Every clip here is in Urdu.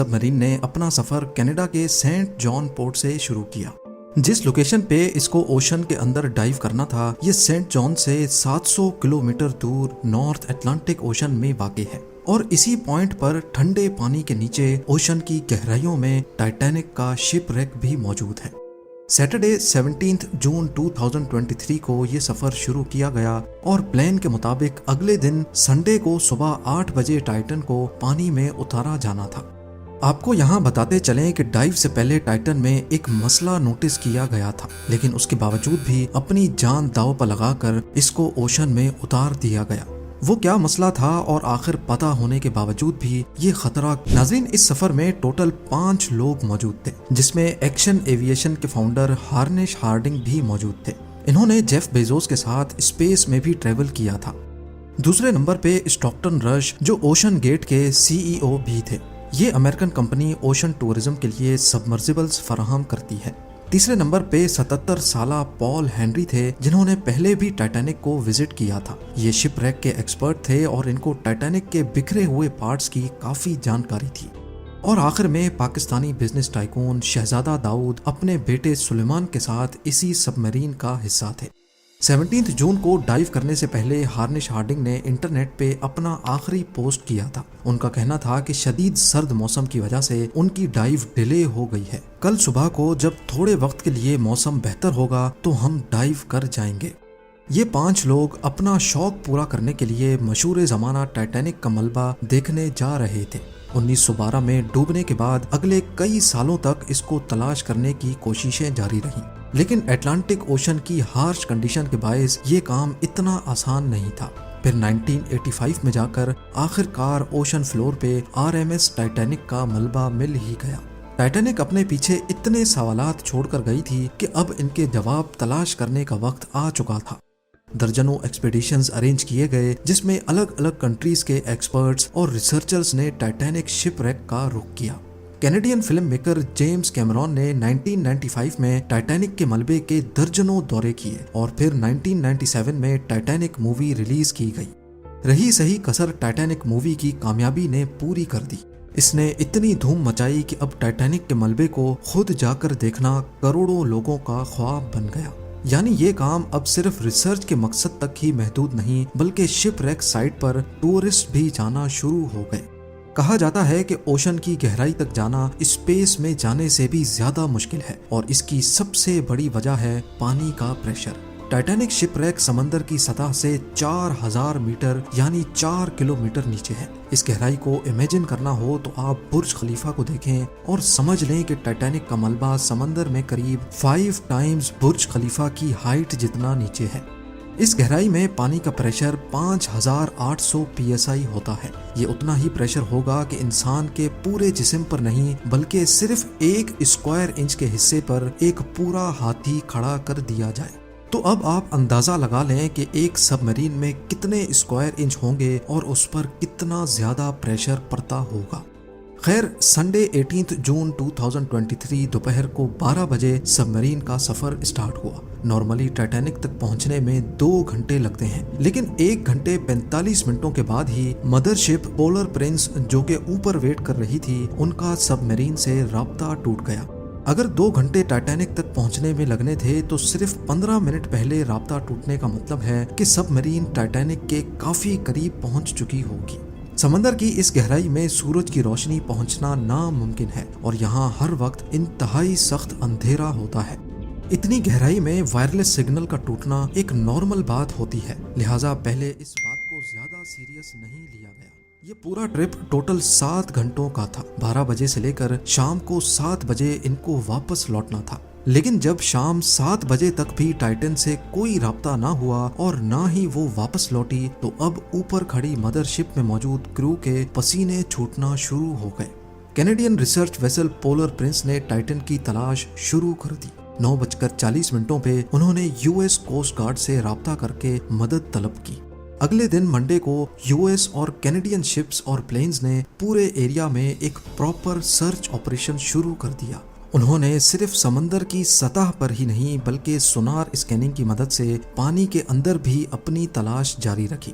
سب مرین نے اپنا سفر کینیڈا کے سینٹ جان پورٹ سے شروع کیا۔ جس لوکیشن پہ اس کو اوشن کے اندر ڈائیو کرنا تھا یہ سینٹ جان سے 700 کلومیٹر دور نارتھ اٹلانٹک اوشن میں واقع ہے، اور اسی پوائنٹ پر ٹھنڈے پانی کے نیچے اوشن کی گہرائیوں میں ٹائٹینک کا شپ ریک بھی موجود ہے۔ سیٹرڈے 17 جون 2023 کو یہ سفر شروع کیا گیا اور پلان کے مطابق اگلے دن سنڈے کو صبح 8 بجے ٹائٹن کو پانی میں اتارا جانا تھا۔ آپ کو یہاں بتاتے چلیں کہ ڈائیو سے پہلے ٹائٹن میں ایک مسئلہ نوٹس کیا گیا تھا، لیکن اس کے باوجود بھی اپنی جان داؤ پر لگا کر اس کو اوشن میں اتار دیا گیا۔ وہ کیا مسئلہ تھا اور آخر پتہ ہونے کے باوجود بھی یہ خطرہ؟ ناظرین، اس سفر میں ٹوٹل 5 لوگ موجود تھے، جس میں ایکشن ایویشن کے فاؤنڈر ہارنش ہارڈنگ بھی موجود تھے۔ انہوں نے جیف بیزوس کے ساتھ اسپیس میں بھی ٹریول کیا تھا۔ دوسرے نمبر پہ اسٹاکٹن رش، جو اوشن گیٹ کے CEO بھی تھے۔ یہ امریکن کمپنی اوشن ٹورزم کے لیے سبمرسیبلز فراہم کرتی ہے۔ تیسرے نمبر پہ 77 سالہ پال ہینری تھے، جنہوں نے پہلے بھی ٹائٹینک کو وزٹ کیا تھا۔ یہ شپ ریک کے ایکسپرٹ تھے اور ان کو ٹائٹینک کے بکھرے ہوئے پارٹس کی کافی جانکاری تھی۔ اور آخر میں پاکستانی بزنس ٹائکون شہزادہ داؤد اپنے بیٹے سلیمان کے ساتھ اسی سب مرین کا حصہ تھے۔ 17 جون کو ڈائیو کرنے سے پہلے ہارنش ہارڈنگ نے انٹرنیٹ پہ اپنا آخری پوسٹ کیا تھا۔ ان کا کہنا تھا کہ شدید سرد موسم کی وجہ سے ان کی ڈائیو ڈیلے ہو گئی ہے۔ کل صبح کو جب تھوڑے وقت کے لیے موسم بہتر ہوگا تو ہم ڈائیو کر جائیں گے۔ یہ 5 لوگ اپنا شوق پورا کرنے کے لیے مشہور زمانہ ٹائٹینک کا ملبہ دیکھنے جا رہے تھے۔ 1912 میں ڈوبنے کے بعد اگلے کئی سالوں تک اس کو تلاش کرنے کی کوششیں جاری رہیں، لیکن اٹلانٹک اوشن کی ہارش کنڈیشن کے باعث یہ کام اتنا آسان نہیں تھا۔ پھر 1985 میں جا کر آخر کار اوشن فلور پہ RMS ٹائٹینک کا ملبہ مل ہی گیا۔ ٹائٹینک اپنے پیچھے اتنے سوالات چھوڑ کر گئی تھی کہ اب ان کے جواب تلاش کرنے کا وقت آ چکا تھا۔ درجنوں ایکسپیڈیشنز ارینج کیے گئے، جس میں الگ الگ کنٹریز کے ایکسپرٹس اور ریسرچرز نے ٹائٹینک شپ ریک کا رخ کیا۔ Canadian film maker James Cameron نے 1995 میں ٹائٹینک کے ملبے کے درجنوں دورے کیے اور پھر 1997 میں ٹائٹینک مووی ریلیز کی گئی۔ رہی صحیح کسر ٹائٹینک مووی کی کامیابی نے پوری کر دی۔ اس نے اتنی دھوم مچائی کہ اب ٹائٹینک کے ملبے کو خود جا کر دیکھنا کروڑوں لوگوں کا خواب بن گیا۔ یعنی یہ کام اب صرف ریسرچ کے مقصد تک ہی محدود نہیں، بلکہ شپ ریک سائٹ پر ٹورسٹ بھی جانا شروع ہو گئے۔ کہا جاتا ہے کہ اوشن کی گہرائی تک جانا اسپیس میں جانے سے بھی زیادہ مشکل ہے، اور اس کی سب سے بڑی وجہ ہے پانی کا پریشر۔ ٹائٹینک شپ ریک سمندر کی سطح سے 4000 میٹر یعنی 4 کلومیٹر نیچے ہے۔ اس گہرائی کو امیجن کرنا ہو تو آپ برج خلیفہ کو دیکھیں اور سمجھ لیں کہ ٹائٹینک کا ملبہ سمندر میں قریب 5 ٹائمز برج خلیفہ کی ہائٹ جتنا نیچے ہے۔ اس گہرائی میں پانی کا پریشر 5800 PSI ہوتا ہے۔ یہ اتنا ہی پریشر ہوگا کہ انسان کے پورے جسم پر نہیں، بلکہ صرف 1 اسکوائر انچ کے حصے پر ایک پورا ہاتھی کھڑا کر دیا جائے۔ تو اب آپ اندازہ لگا لیں کہ ایک سب مرین میں کتنے اسکوائر انچ ہوں گے اور اس پر کتنا زیادہ پریشر پڑتا ہوگا۔ خیر، سنڈے 18 جون 2023 دوپہر کو 12 بجے سب مرین کا سفر اسٹارٹ ہوا۔ نارملی ٹائٹینک تک پہنچنے میں 2 گھنٹے لگتے ہیں، لیکن 1 گھنٹے 45 منٹوں کے بعد ہی مدر شپ پولر پرنس، جو کہ اوپر ویٹ کر رہی تھی، ان کا سب مرین سے رابطہ ٹوٹ گیا۔ اگر 2 گھنٹے ٹائٹینک تک پہنچنے میں لگنے تھے تو صرف 15 منٹ پہلے رابطہ ٹوٹنے کا مطلب ہے کہ سب مرین ٹائٹینک کے کافی قریب پہنچ چکی ہوگی۔ سمندر کی اس گہرائی میں سورج کی روشنی پہنچنا ناممکن ہے، اور یہاں ہر وقت انتہائی سخت اندھیرا ہوتا ہے۔ اتنی گہرائی میں وائرلیس سگنل کا ٹوٹنا ایک نارمل بات ہوتی ہے، لہٰذا پہلے اس بات کو زیادہ سیریس نہیں لیا گیا۔ یہ پورا ٹرپ ٹوٹل 7 گھنٹوں کا تھا۔ 12 بجے سے لے کر شام کو 7 بجے ان کو واپس لوٹنا تھا، لیکن جب شام 7 بجے تک بھی ٹائٹن سے کوئی رابطہ نہ ہوا اور نہ ہی وہ واپس لوٹی، تو اب اوپر کھڑی مدر شپ میں موجود کرو کے پسینے چھوٹنا شروع ہو گئے۔ Canadian research vessel polar prince نے ٹائٹن کی تلاش شروع کر دی۔ 9:40 پہ انہوں نے US کوسٹ گارڈ سے رابطہ کر کے مدد طلب کی۔ اگلے دن منڈے کو US اور کینیڈین شپس اور پلینز نے پورے ایریا میں ایک پراپر سرچ آپریشن شروع کر دیا۔ انہوں نے صرف سمندر کی سطح پر ہی نہیں، بلکہ سونار اسکیننگ کی مدد سے پانی کے اندر بھی اپنی تلاش جاری رکھی۔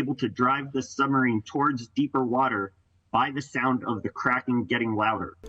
able to drive the submarine towards deeper water by the sound of the cracking getting louder.